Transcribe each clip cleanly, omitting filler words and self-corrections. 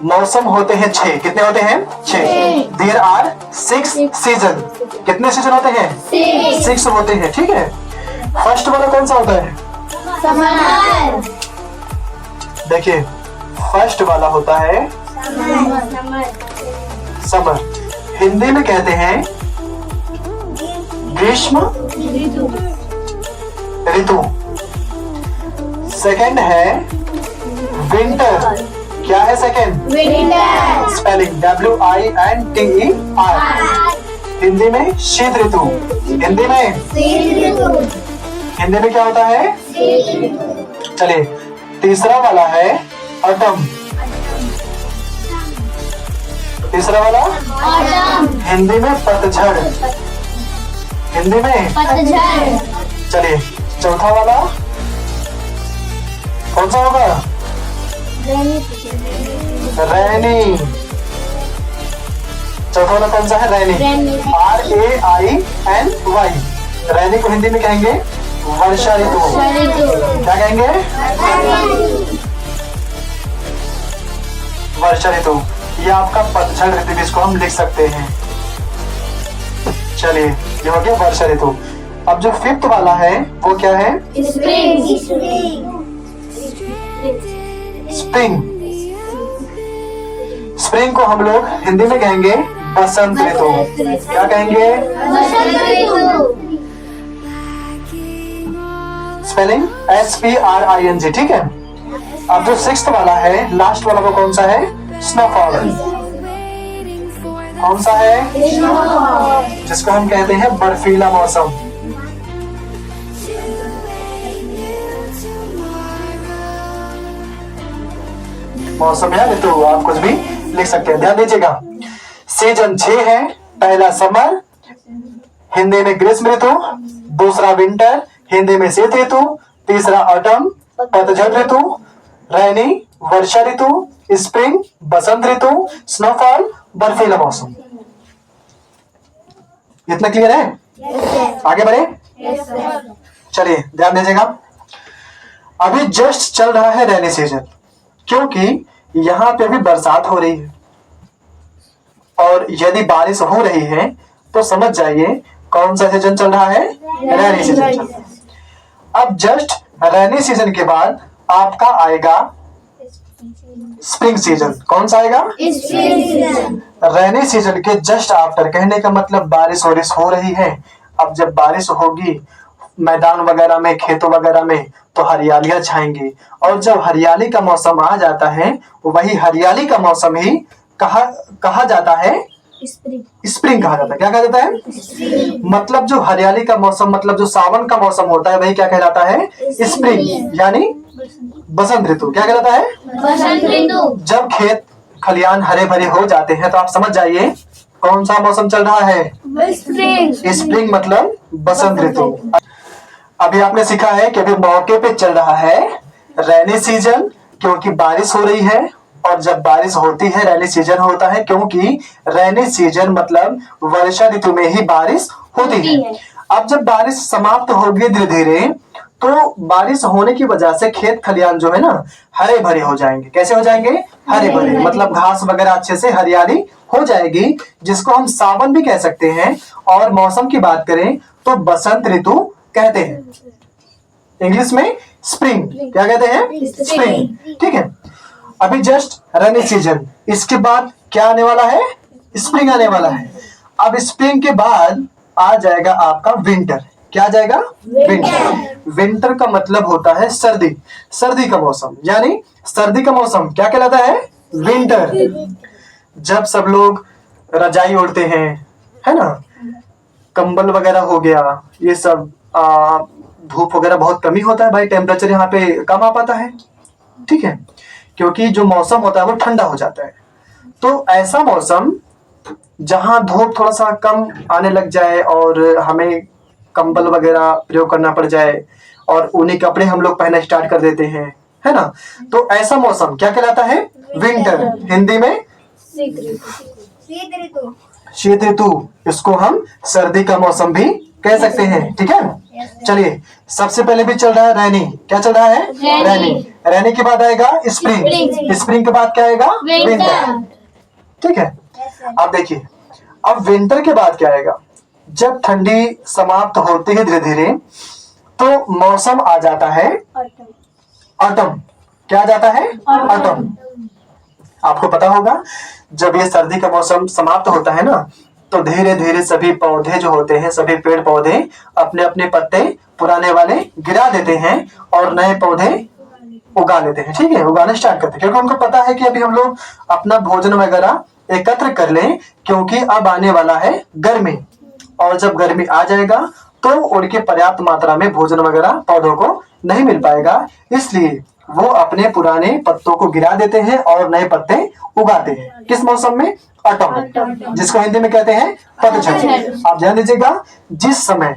मौसम होते हैं 6। कितने होते हैं? 6। There are 6 season. कितने सीजन होते हैं? 6 होते हैं। ठीक है। फर्स्ट वाला कौन सा होता है? समर। देखिए, फर्स्ट वाला होता है समर। हिंदी में कहते हैं ग्रीष्म ऋतु। सेकंड है विंटर। क्या है second? Winter. Spelling WINTER। Hindi में शीत ऋतु। हिंदी में क्या होता है? चलिए, तीसरा वाला है ऑटम। तीसरा वाला हिंदी में पतझड़। हिंदी में पतझड़। चलिए, चौथा वाला कौन सा होगा? रैनी। चौथा वाला कौन सा है? रैनी। RAINY। रैनी को हिंदी में कहेंगे वर्षा ऋतु। क्या कहेंगे? वर्षा ऋतु। ये आपका पतझड़ ऋतु, जिसको हम लिख सकते हैं। चलिए, ये हो गया वर्षा ऋतु। अब जो फिफ्थ वाला है वो क्या है? स्प्रिंग। स्प्रिंग को हम लोग हिंदी में कहेंगे बसंत ऋतु। क्या कहेंगे? Spelling SPRING। ठीक है। अब जो सिक्स्थ वाला है, लास्ट वाला, वो कौन सा है? स्नोफॉल। कौन सा है? जिसको हम कहते हैं बर्फीला मौसम। मौसम या ऋतु, आप कुछ भी लिख सकते हैं। ध्यान दीजिएगा, सीजन 6 है। पहला समर, हिंदी में ग्रीष्म ऋतु। दूसरा विंटर, हिंदी में शीत ऋतु। तीसरा ऑटम, पतझड़ ऋतु। रैनी, वर्षा ऋतु। स्प्रिंग, बसंत ऋतु। स्नोफॉल, बर्फीला मौसम। इतना क्लियर है? आगे बढ़े। चलिए, ध्यान दीजिएगा, अभी जस्ट चल रहा है रैनी सीजन, क्योंकि यहाँ पे भी बरसात हो रही है। और यदि बारिश हो रही है तो समझ जाइए कौन सा सीजन चल रहा है? रैनी सीजन चल रहा है। अब जस्ट रैनी सीजन के बाद आपका आएगा स्प्रिंग सीजन। कौन सा आएगा? रैनी सीजन के जस्ट आफ्टर, कहने का मतलब बारिश हो रही है। अब जब बारिश होगी मैदान वगैरह में, खेतों वगैरह में, तो हरियालियां छाएंगी। और जब हरियाली का मौसम आ जाता है, वही हरियाली का मौसम ही कहा जाता है स्प्रिंग कहा जाता है। क्या कहा जाता है? मतलब जो हरियाली का मौसम, मतलब जो सावन का मौसम होता है, वही क्या कहलाता है? स्प्रिंग, यानी बसंत ऋतु। क्या कहलाता है? बसंत ऋतु। जब खेत खलियान हरे भरे हो जाते हैं तो आप समझ जाइए कौन सा मौसम चल रहा है? स्प्रिंग मतलब बसंत ऋतु। अभी आपने सीखा है कि अभी मौके पे चल रहा है रैनी सीजन, क्योंकि बारिश हो रही है। और जब बारिश होती है रैनी सीजन होता है, क्योंकि रैनी सीजन मतलब वर्षा ऋतु में ही बारिश होती है। अब जब बारिश समाप्त होगी धीरे धीरे, तो बारिश होने की वजह से खेत खलियान जो है ना, हरे भरे हो जाएंगे। कैसे हो जाएंगे? हरे भरे, मतलब घास वगैरह अच्छे से हरियाली हो जाएगी, जिसको हम सावन भी कह सकते हैं। और मौसम की बात करें तो बसंत ऋतु कहते हैं। इंग्लिश में स्प्रिंग। क्या कहते हैं? स्प्रिंग। ठीक है। अभी जस्ट रैनी सीजन, इसके बाद क्या आने वाला है? स्प्रिंग आने वाला है। अब स्प्रिंग के बाद आ जाएगा आपका विंटर। क्या आ जाएगा? विंटर। विंटर का मतलब होता है सर्दी। सर्दी का मौसम, यानी सर्दी का मौसम क्या कहलाता है? विंटर। जब सब लोग रजाई ओढ़ते हैं, है ना, कंबल वगैरह हो गया, ये सब, धूप वगैरह बहुत कमी होता है भाई, टेम्परेचर यहाँ पे कम आ पाता है। ठीक है, क्योंकि जो मौसम होता है वो ठंडा हो जाता है। तो ऐसा मौसम जहां धूप थोड़ा सा कम आने लग जाए और हमें कंबल वगैरह प्रयोग करना पड़ जाए और ऊनी कपड़े हम लोग पहनना स्टार्ट कर देते हैं, है ना, तो ऐसा मौसम क्या कहलाता है? विंटर। हिंदी में शीत ऋतु। इसको हम सर्दी का मौसम भी कह सकते हैं। ठीक है। चलिए, सबसे पहले भी चल रहा है रैनी। क्या चल रहा है? रैनी। रेनी के बाद आएगा स्प्रिंग, Spring. स्प्रिंग के बाद क्या आएगा? विंटर। ठीक है। अब देखिए, अब विंटर के बाद क्या आएगा? जब ठंडी समाप्त होती है धीरे धीरे, तो मौसम आ जाता है ऑटम। क्या आ जाता है? ऑटम। आपको पता होगा, जब ये सर्दी का मौसम समाप्त होता है ना, तो धीरे धीरे सभी पौधे जो होते हैं, सभी पेड़ पौधे अपने अपने पत्ते पुराने वाले गिरा देते हैं और नए पौधे उगा लेते हैं। ठीक है, उगाना स्टार्ट करते हैं, क्योंकि उनको पता है कि अभी हम लोग अपना भोजन वगैरह एकत्र कर लें, क्योंकि अब आने वाला है गर्मी, और जब गर्मी आ जाएगा तो उनके पर्याप्त मात्रा में भोजन वगैरह पौधों को नहीं मिल पाएगा, इसलिए वो अपने पुराने पत्तों को गिरा देते हैं और नए पत्ते उगाते हैं। किस मौसम में? ऑटम, जिसको हिंदी में कहते हैं पतझड़। आप ध्यान दीजिएगा, जिस समय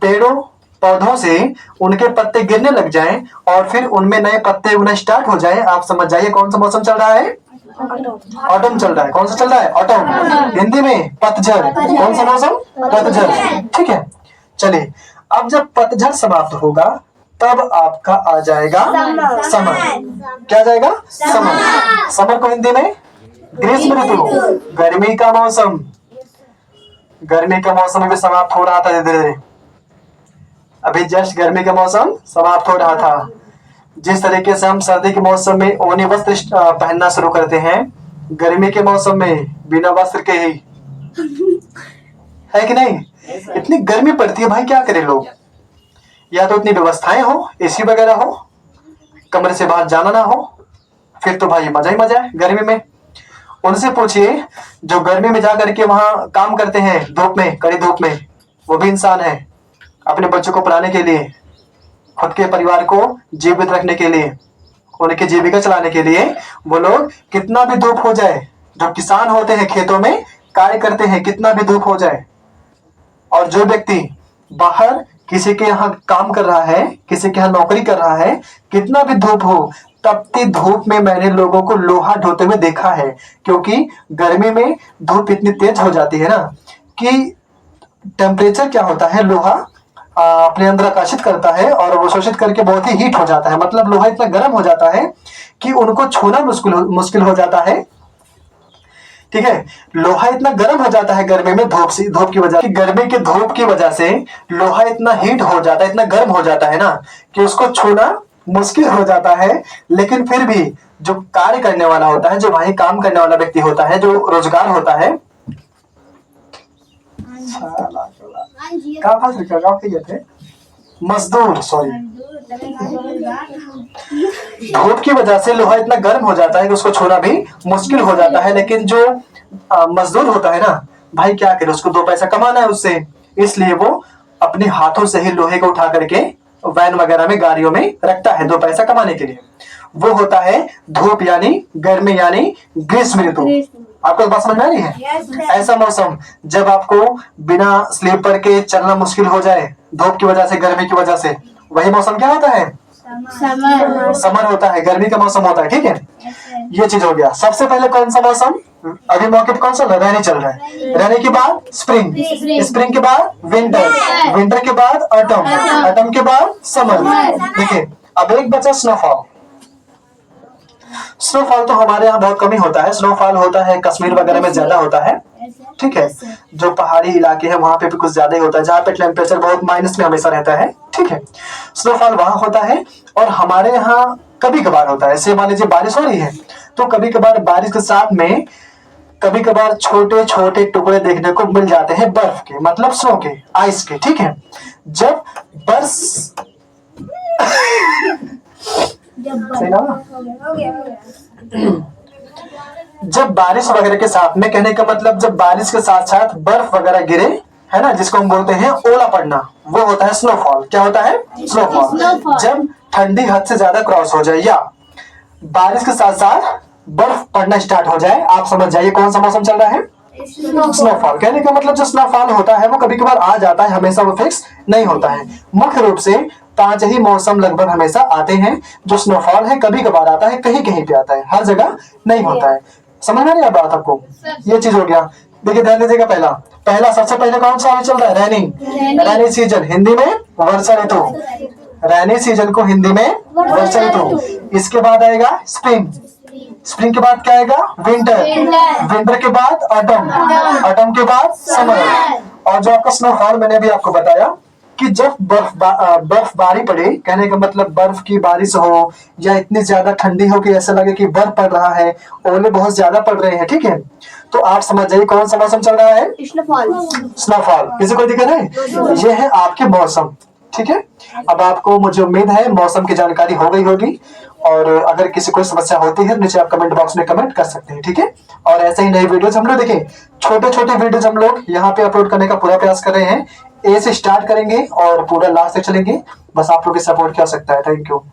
पेड़ों पौधों से उनके पत्ते गिरने लग जाएं और फिर उनमें नए पत्ते उगना स्टार्ट हो जाएं, आप समझ जाइए कौन सा मौसम चल रहा है? ऑटम चल रहा है। कौन सा चल रहा है? ऑटम। हिंदी में पतझड़। कौन सा मौसम? पतझड़। ठीक है, चलिए, अब जब पतझड़ समाप्त होगा तब आपका आ जाएगा समर। क्या आ जाएगा? समर। समर को हिंदी में ग्रीष्म ऋतु, गर्मी का मौसम। गर्मी का मौसम अभी समाप्त हो रहा था धीरे धीरे, अभी जस्ट गर्मी का मौसम समाप्त हो रहा था। जिस तरीके से हम सर्दी के मौसम में ऊनी वस्त्र पहनना शुरू करते हैं, गर्मी के मौसम में बिना वस्त्र के ही, है कि नहीं? इतनी गर्मी पड़ती है भाई, क्या करें लोग? या तो इतनी व्यवस्थाएं हो, एसी वगैरह हो, कमरे से बाहर जाना ना हो, फिर तो भाई मजा ही मजा है गर्मी में। उनसे पूछिए जो गर्मी में जा करके वहां काम करते हैं धूप में, कड़ी धूप में, वो भी इंसान है। अपने बच्चों को पढ़ाने के लिए, खुद के परिवार को जीवित रखने के लिए, उनकी जीविका चलाने के लिए वो लोग कितना भी धूप हो जाए, जो किसान होते हैं खेतों में कार्य करते हैं, कितना भी धूप हो जाए, और जो व्यक्ति बाहर किसी के यहाँ काम कर रहा है, किसी के यहाँ नौकरी कर रहा है, कितना भी धूप हो, तपती धूप में मैंने लोगों को लोहा ढोते हुए देखा है। क्योंकि गर्मी में धूप इतनी तेज हो जाती है ना कि टेम्परेचर क्या होता है, लोहा अपने अंदर आकर्षित करता है और वो शोषित करके बहुत ही हीट हो जाता है। मतलब लोहा इतना गर्म हो जाता है कि उनको छूना मुश्किल हो जाता है। ठीक है, लोहा इतना गर्म हो जाता है गर्मी में धूप की वजह से, गर्मी की धूप की वजह से लोहा इतना हीट हो जाता है, इतना गर्म हो जाता है ना कि उसको छूना मुश्किल हो जाता है। लेकिन फिर भी जो कार्य करने वाला होता है, जो भाई काम करने वाला व्यक्ति होता है, जो रोजगार होता है, मजदूर, सॉरी, धूप की वजह से लोहा इतना गर्म हो जाता है कि उसको छूना भी मुश्किल हो जाता है। लेकिन जो मजदूर होता है ना भाई, क्या करे, उसको दो पैसा कमाना है उससे, इसलिए वो अपने हाथों से ही लोहे को उठा करके वैन वगैरह में, गाड़ियों में रखता है, दो पैसा कमाने के लिए। वो होता है धूप यानी गर्मी यानी ग्रीष्म ऋतु। आपको बात समझ में आ रही है? ऐसा मौसम जब आपको बिना स्लीपर के चलना मुश्किल हो जाए धूप की वजह से, गर्मी की वजह से, वही मौसम क्या होता है? समर होता है, गर्मी का मौसम होता है। ठीक है, ये चीज हो गया। सबसे पहले कौन सा मौसम अभी मौके पे कौन सा? रैनी चल रहा है। रैनी के बाद स्प्रिंग, स्प्रिंग के बाद विंटर, विंटर के बाद ऑटम, ऑटम के बाद समर। देखिए, अब एक बचा स्नोफॉल। स्नोफॉल तो हमारे यहाँ बहुत कम ही होता है। स्नोफॉल होता है कश्मीर वगैरह में ज्यादा होता है। ठीक है, जो पहाड़ी इलाके हैं वहां पे भी कुछ ज्यादा ही होता है, जहाँ पे टेम्परेचर बहुत माइनस में हमेशा रहता है। ठीक है, स्नोफॉल वहां होता है और हमारे यहाँ कभी कभार होता है। ऐसे मान लीजिए बारिश हो रही है तो कभी कभार बारिश के साथ में कभी कभार छोटे छोटे टुकड़े देखने को मिल जाते हैं बर्फ के, मतलब स्नो के, आइस के। ठीक है, जब बर्फ जब बारिश वगैरह के साथ में, कहने का मतलब जब बारिश के साथ साथ बर्फ वगैरह गिरे, है ना, जिसको हम बोलते हैं ओला पड़ना, वो होता है स्नोफॉल। क्या होता है? स्नोफॉल। जब ठंडी हद से ज्यादा क्रॉस हो जाए या बारिश के साथ साथ बर्फ पड़ना स्टार्ट हो जाए, आप समझ जाइए कौन सा मौसम चल रहा है? स्नोफॉल। कहने का मतलब जो स्नोफॉल होता है वो कभी कभार आ जाता है, हमेशा वो फिक्स नहीं होता है। मुख्य रूप से 5 ही मौसम लगभग हमेशा आते हैं जो स्नोफॉल है। कभी कभार आता है, कहीं कहीं पे आता है, हर जगह नहीं होता है। समझ में नहीं आ बात आपको? ये चीज हो गया। देखिए, ध्यान दीजिएगा, पहला सबसे पहले कौन सा चल रहा है? रैनी, रैनी सीजन, हिंदी में वर्षा ऋतु। रैनी सीजन को हिंदी में वर्षा ऋतु। इसके बाद आएगा स्प्रिंग। स्प्रिंग के बाद क्या आएगा? विंटर। विंटर के बाद ऑटम। ऑटम के बाद समर। और जो आपका स्नोफॉल मैंने अभी आपको बताया कि जब बर्फबारी पड़े, कहने का मतलब बर्फ की बारिश हो या इतनी ज्यादा ठंडी हो कि ऐसा लगे कि बर्फ पड़ रहा है, ओले बहुत ज्यादा पड़ रहे हैं, ठीक है, तो आप समझ जाइए कौन सा मौसम चल रहा है? स्नोफॉल। किसी को दिक्कत है? ये है आपके मौसम, ठीक है। अब आपको, मुझे उम्मीद है, मौसम की जानकारी हो गई होगी। और अगर किसी को समस्या होती है नीचे आप कमेंट बॉक्स में कमेंट कर सकते हैं, ठीक है। और ऐसे ही नई वीडियोस हम लोग देखें, छोटे छोटे वीडियोस हम लोग यहाँ पे अपलोड करने का पूरा प्रयास कर रहे हैं। ए से स्टार्ट करेंगे और पूरा लास्ट तक चलेंगे। बस आप लोग की सपोर्ट की आवश्यकता है। Thank you.